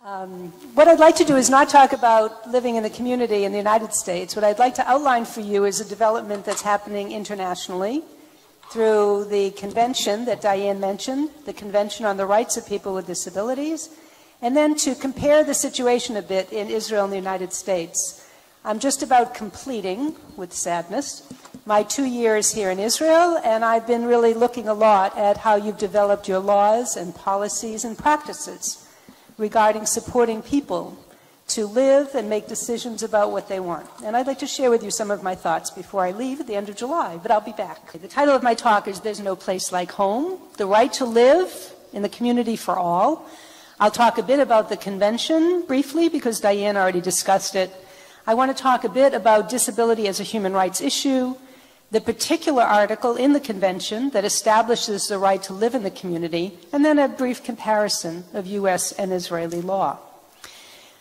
What I'd like to do is not talk about living in the community in the United States. What I'd like to outline for you is a development that's happening internationally through the convention that Diane mentioned, the Convention on the Rights of People with Disabilities, and then to compare the situation a bit in Israel and the United States. I'm just about completing, with sadness, my 2 years here in Israel, and I've been really looking a lot at how you've developed your laws and policies and practices regarding supporting people to live and make decisions about what they want. And I'd like to share with you some of my thoughts before I leave at the end of July, but I'll be back. The title of my talk is There's No Place Like Home, the right to live in the community for all. I'll talk a bit about the convention briefly because Diane already discussed it. I want to talk a bit about disability as a human rights issue, the particular article in the convention that establishes the right to live in the community, and then a brief comparison of U.S. and Israeli law.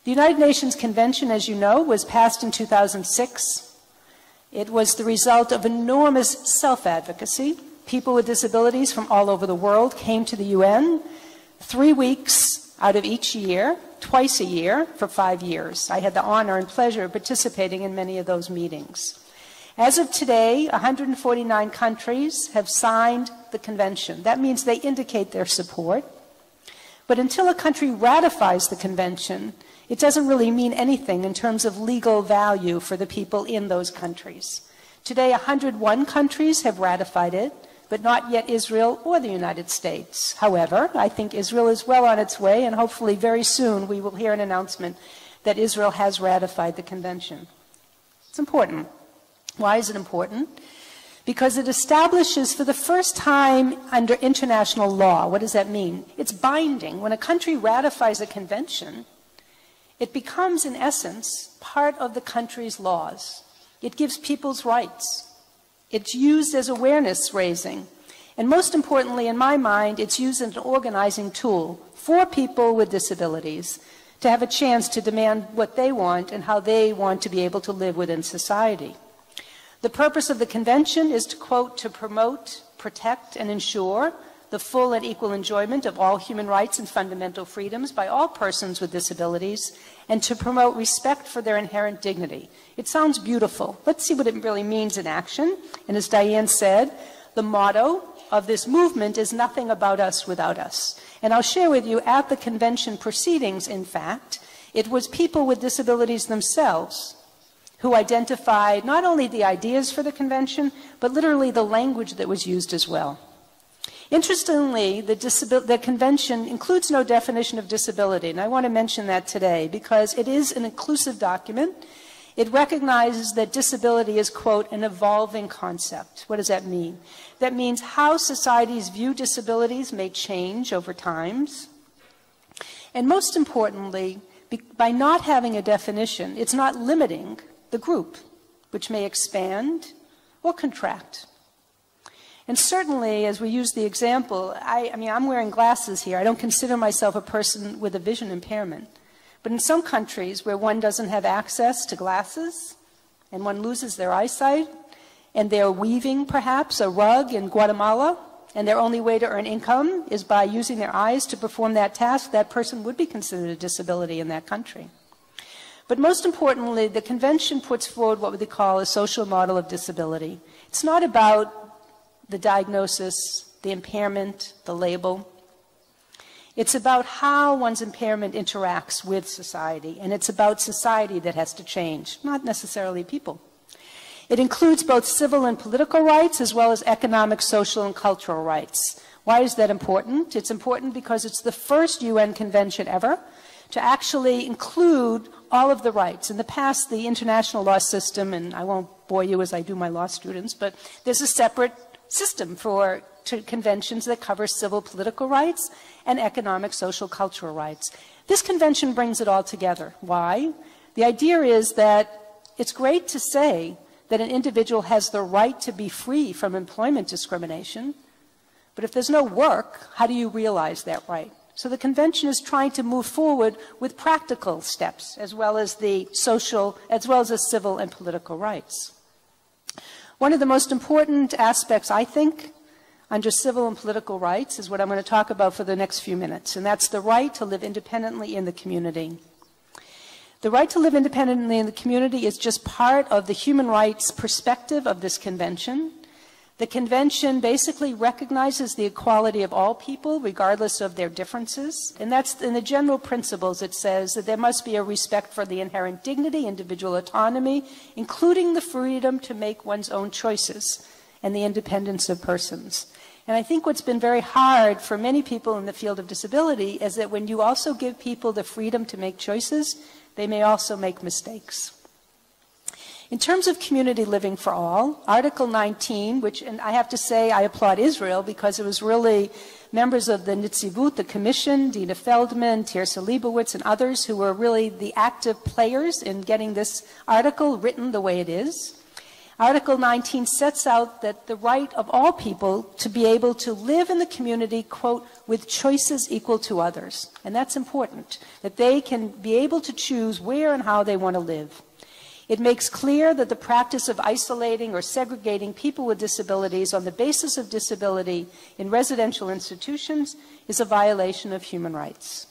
The United Nations Convention, as you know, was passed in 2006. It was the result of enormous self-advocacy. People with disabilities from all over the world came to the UN 3 weeks out of each year, twice a year, for 5 years. I had the honor and pleasure of participating in many of those meetings. As of today, 149 countries have signed the convention. That means they indicate their support. But until a country ratifies the convention, it doesn't really mean anything in terms of legal value for the people in those countries. Today, 101 countries have ratified it, but not yet Israel or the United States. However, I think Israel is well on its way, and hopefully very soon we will hear an announcement that Israel has ratified the convention. It's important. Why is it important? Because it establishes for the first time under international law, what does that mean? It's binding. When a country ratifies a convention, it becomes, in essence, part of the country's laws. It gives people's rights. It's used as awareness raising. And most importantly, in my mind, it's used as an organizing tool for people with disabilities to have a chance to demand what they want and how they want to be able to live within society. The purpose of the convention is to, quote, to promote, protect, and ensure the full and equal enjoyment of all human rights and fundamental freedoms by all persons with disabilities, and to promote respect for their inherent dignity. It sounds beautiful. Let's see what it really means in action. And as Diane said, the motto of this movement is nothing about us without us. And I'll share with you at the convention proceedings, in fact, it was people with disabilities themselves who identified not only the ideas for the convention, but literally the language that was used as well. Interestingly, the convention includes no definition of disability, and I want to mention that today because it is an inclusive document. It recognizes that disability is, quote, an evolving concept. What does that mean? That means how societies view disabilities may change over times. And most importantly, by not having a definition, it's not limiting the group, which may expand or contract. And certainly, as we use the example, I mean, I'm wearing glasses here. I don't consider myself a person with a vision impairment. But in some countries where one doesn't have access to glasses and one loses their eyesight and they're weaving perhaps a rug in Guatemala and their only way to earn income is by using their eyes to perform that task, that person would be considered a disability in that country. But most importantly, the convention puts forward what we call a social model of disability. It's not about the diagnosis, the impairment, the label. It's about how one's impairment interacts with society, and it's about society that has to change, not necessarily people. It includes both civil and political rights as well as economic, social, and cultural rights. Why is that important? It's important because it's the first UN convention ever to actually include all of the rights. In the past, the international law system, and I won't bore you as I do my law students, but there's a separate system for conventions that cover civil political rights and economic, social, cultural rights. This convention brings it all together. Why? The idea is that it's great to say that an individual has the right to be free from employment discrimination, but if there's no work, how do you realize that right? So the convention is trying to move forward with practical steps, as well as the social, as well as the civil and political rights. One of the most important aspects, I think, under civil and political rights is what I'm going to talk about for the next few minutes, and that's the right to live independently in the community. The right to live independently in the community is just part of the human rights perspective of this convention. The convention basically recognizes the equality of all people, regardless of their differences. And that's in the general principles. It says that there must be a respect for the inherent dignity, individual autonomy, including the freedom to make one's own choices and the independence of persons. And I think what's been very hard for many people in the field of disability is that when you also give people the freedom to make choices, they may also make mistakes. In terms of community living for all, Article 19, which, and I have to say I applaud Israel because it was really members of the Nitzivut, the Commission, Dina Feldman, Tirsa Leibowitz, and others who were really the active players in getting this article written the way it is. Article 19 sets out that the right of all people to be able to live in the community, quote, with choices equal to others. And that's important, that they can be able to choose where and how they want to live. It makes clear that the practice of isolating or segregating people with disabilities on the basis of disability in residential institutions is a violation of human rights.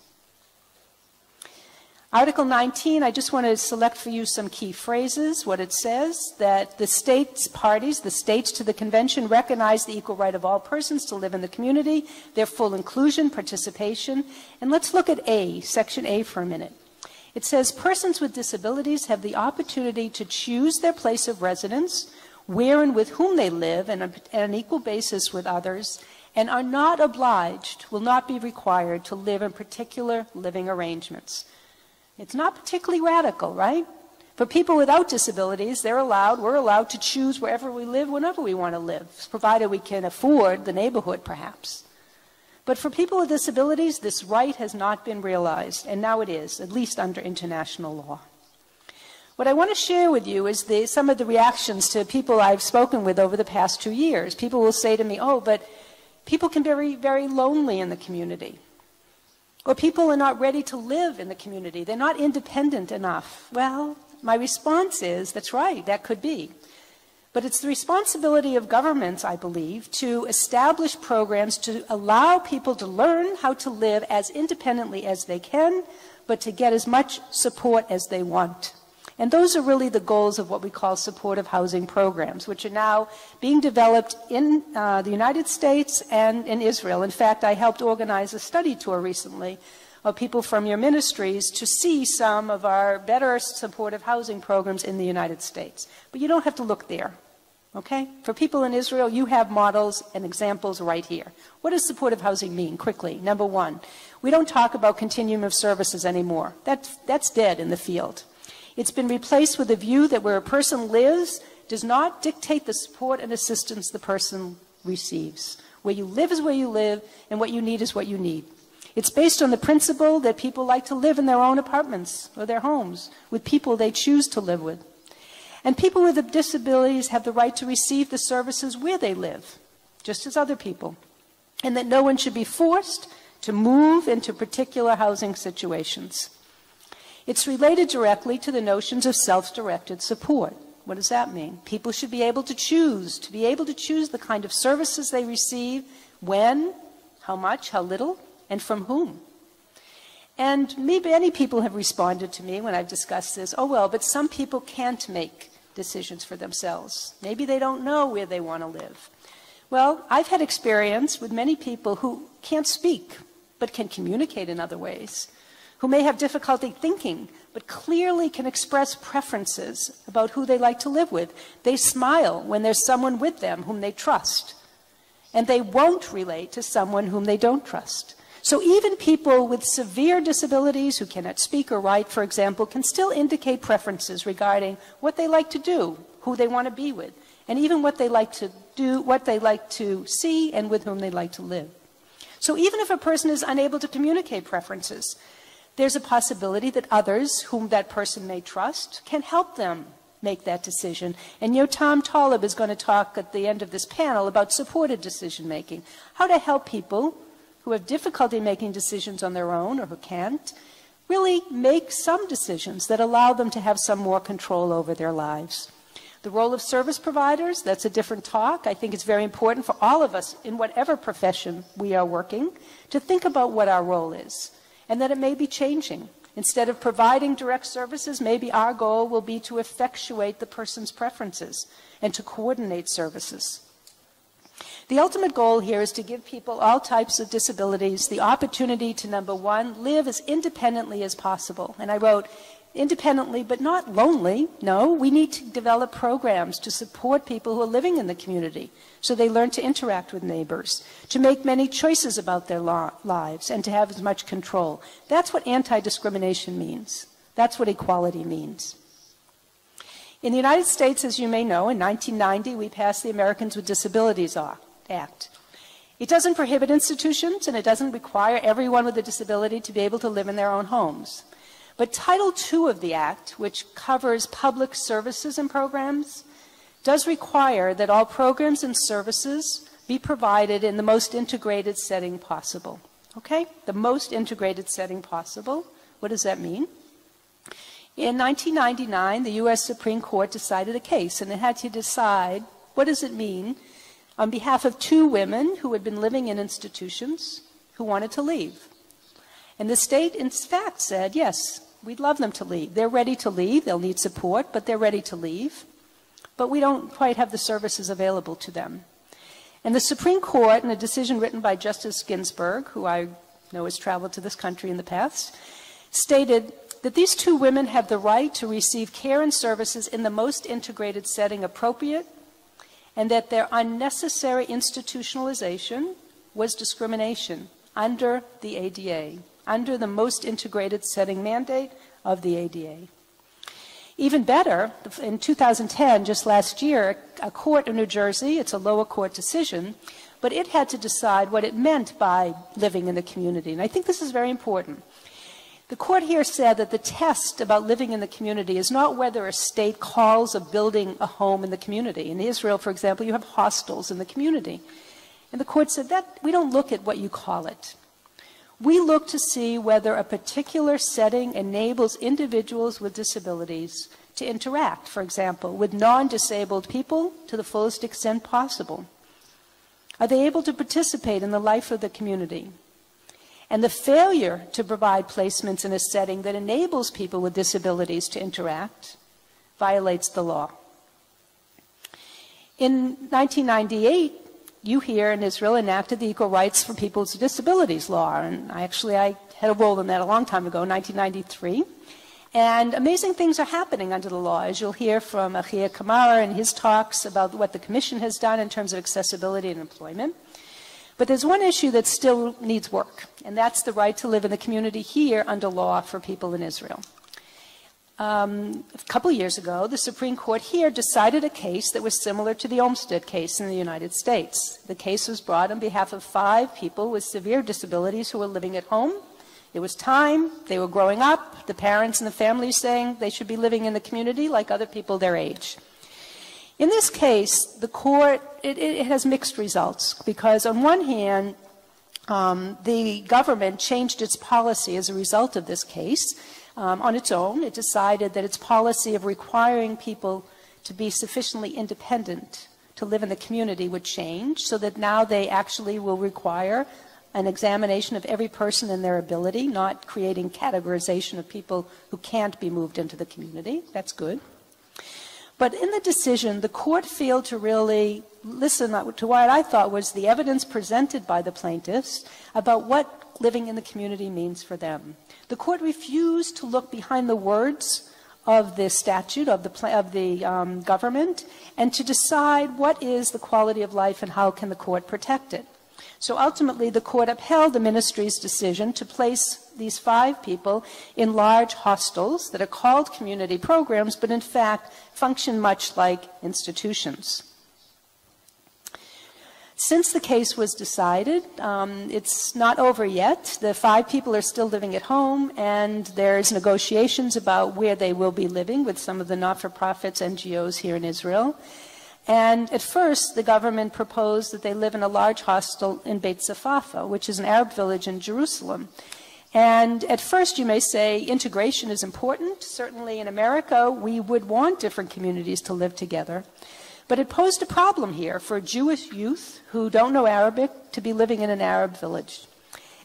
Article 19, I just want to select for you some key phrases. What it says, that the states parties, the states to the convention, recognize the equal right of all persons to live in the community, their full inclusion, participation. And let's look at A, Section A for a minute. It says, persons with disabilities have the opportunity to choose their place of residence, where and with whom they live, and on an equal basis with others, and are not obliged, will not be required to live in particular living arrangements. It's not particularly radical, right? For people without disabilities, we're allowed to choose wherever we live, whenever we want to live, provided we can afford the neighborhood, perhaps. But for people with disabilities, this right has not been realized, and now it is, at least under international law. What I want to share with you is some of the reactions to people I've spoken with over the past 2 years. People will say to me, oh, but people can be very, very lonely in the community. Or people are not ready to live in the community. They're not independent enough. Well, my response is, that's right, that could be. But it's the responsibility of governments, I believe, to establish programs to allow people to learn how to live as independently as they can, but to get as much support as they want. And those are really the goals of what we call supportive housing programs, which are now being developed in the United States and in Israel. In fact, I helped organize a study tour recently of people from your ministries to see some of our better supportive housing programs in the United States. But you don't have to look there, okay? For people in Israel, you have models and examples right here. What does supportive housing mean? Quickly, number one, we don't talk about continuum of services anymore. That's dead in the field. It's been replaced with a view that where a person lives does not dictate the support and assistance the person receives. Where you live is where you live, and what you need is what you need. It's based on the principle that people like to live in their own apartments or their homes with people they choose to live with. And people with disabilities have the right to receive the services where they live, just as other people. And that no one should be forced to move into particular housing situations. It's related directly to the notions of self-directed support. What does that mean? People should be able to choose the kind of services they receive, when, how much, how little, and from whom. And many people have responded to me when I've discussed this, oh well, but some people can't make decisions for themselves. Maybe they don't know where they want to live. Well, I've had experience with many people who can't speak, but can communicate in other ways, who may have difficulty thinking, but clearly can express preferences about who they like to live with. They smile when there's someone with them whom they trust, and they won't relate to someone whom they don't trust. So even people with severe disabilities who cannot speak or write, for example, can still indicate preferences regarding what they like to do, who they want to be with, and even what they like to do, what they like to see, and with whom they like to live. So even if a person is unable to communicate preferences, there's a possibility that others whom that person may trust can help them make that decision. And Yotam Taleb is going to talk at the end of this panel about supported decision-making, how to help people who have difficulty making decisions on their own or who can't, really make some decisions that allow them to have some more control over their lives. The role of service providers, that's a different talk. I think it's very important for all of us in whatever profession we are working to think about what our role is and that it may be changing. Instead of providing direct services, maybe our goal will be to effectuate the person's preferences and to coordinate services. The ultimate goal here is to give people all types of disabilities the opportunity to, number one, live as independently as possible. And I wrote, independently but not lonely. No, we need to develop programs to support people who are living in the community so they learn to interact with neighbors, to make many choices about their lives, and to have as much control. That's what anti-discrimination means. That's what equality means. In the United States, as you may know, in 1990, we passed the Americans with Disabilities Act. It doesn't prohibit institutions, and it doesn't require everyone with a disability to be able to live in their own homes. But Title II of the Act, which covers public services and programs, does require that all programs and services be provided in the most integrated setting possible. Okay? The most integrated setting possible. What does that mean? In 1999, the U.S. Supreme Court decided a case, and it had to decide what does it mean on behalf of two women who had been living in institutions who wanted to leave. And the state, in fact, said, yes, we'd love them to leave. They're ready to leave. They'll need support, but they're ready to leave. But we don't quite have the services available to them. And the Supreme Court, in a decision written by Justice Ginsburg, who I know has traveled to this country in the past, stated that these two women have the right to receive care and services in the most integrated setting appropriate, and that their unnecessary institutionalization was discrimination under the ADA, under the most integrated setting mandate of the ADA. Even better, in 2010, just last year, a court in New Jersey, it's a lower court decision, but it had to decide what it meant by living in the community. And I think this is very important. The court here said that the test about living in the community is not whether a state calls a building a home in the community. In Israel, for example, you have hostels in the community. And the court said that we don't look at what you call it. We look to see whether a particular setting enables individuals with disabilities to interact, for example, with non-disabled people to the fullest extent possible. Are they able to participate in the life of the community? And the failure to provide placements in a setting that enables people with disabilities to interact violates the law. In 1998, you here in Israel enacted the Equal Rights for People with Disabilities law, and I had a role in that a long time ago, 1993. And amazing things are happening under the law, as you'll hear from Achia Kamara in his talks about what the Commission has done in terms of accessibility and employment. But there's one issue that still needs work, and that's the right to live in the community here under law for people in Israel. A couple years ago, the Supreme Court here decided a case that was similar to the Olmsted case in the United States. The case was brought on behalf of 5 people with severe disabilities who were living at home. It was time, they were growing up, the parents and the families saying they should be living in the community like other people their age. In this case, the court, it has mixed results because on one hand, the government changed its policy as a result of this case. On its own, it decided that its policy of requiring people to be sufficiently independent to live in the community would change, so that now they actually will require an examination of every person and their ability, not creating categorization of people who can't be moved into the community. That's good. But in the decision, the court failed to really listen to what I thought was the evidence presented by the plaintiffs about what living in the community means for them. The court refused to look behind the words of the statute, of the government, and to decide what is the quality of life and how can the court protect it. So ultimately, the court upheld the ministry's decision to place these 5 people in large hostels that are called community programs, but in fact function much like institutions. Since the case was decided, it's not over yet. The 5 people are still living at home, and there's negotiations about where they will be living with some of the not-for-profits, NGOs here in Israel. And at first, the government proposed that they live in a large hostel in Beit Zafafa, which is an Arab village in Jerusalem. And at first you may say integration is important. Certainly in America we would want different communities to live together. But it posed a problem here for Jewish youth who don't know Arabic to be living in an Arab village.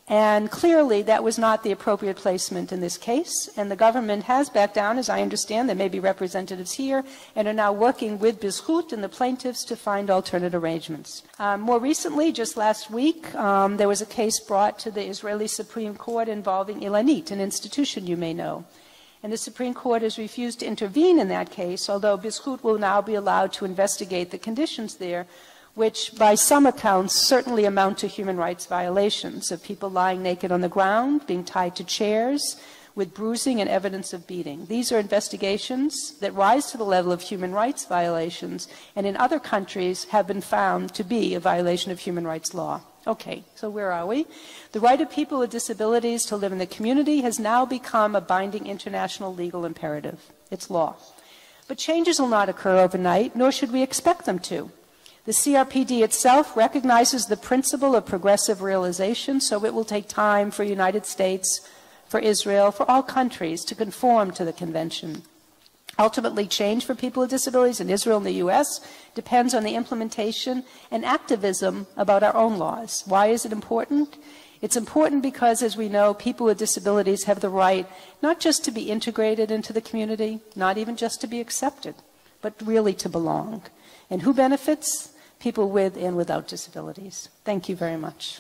And clearly that was not the appropriate placement in this case, and the government has backed down, as I understand. There may be representatives here, and are now working with Zchut and the plaintiffs to find alternate arrangements. More recently, just last week, there was a case brought to the Israeli Supreme Court involving Ilanit, an institution you may know. And the Supreme Court has refused to intervene in that case, although Zchut will now be allowed to investigate the conditions there, which by some accounts certainly amount to human rights violations of people lying naked on the ground, being tied to chairs, with bruising and evidence of beating. These are investigations that rise to the level of human rights violations, and in other countries have been found to be a violation of human rights law. Okay, so where are we? The right of people with disabilities to live in the community has now become a binding international legal imperative. It's law. But changes will not occur overnight, nor should we expect them to. The CRPD itself recognizes the principle of progressive realization, so it will take time for the United States, for Israel, for all countries to conform to the convention. Ultimately, change for people with disabilities in Israel and the U.S. depends on the implementation and activism about our own laws. Why is it important? It's important because, as we know, people with disabilities have the right not just to be integrated into the community, not even just to be accepted, but really to belong. And who benefits? People with and without disabilities. Thank you very much.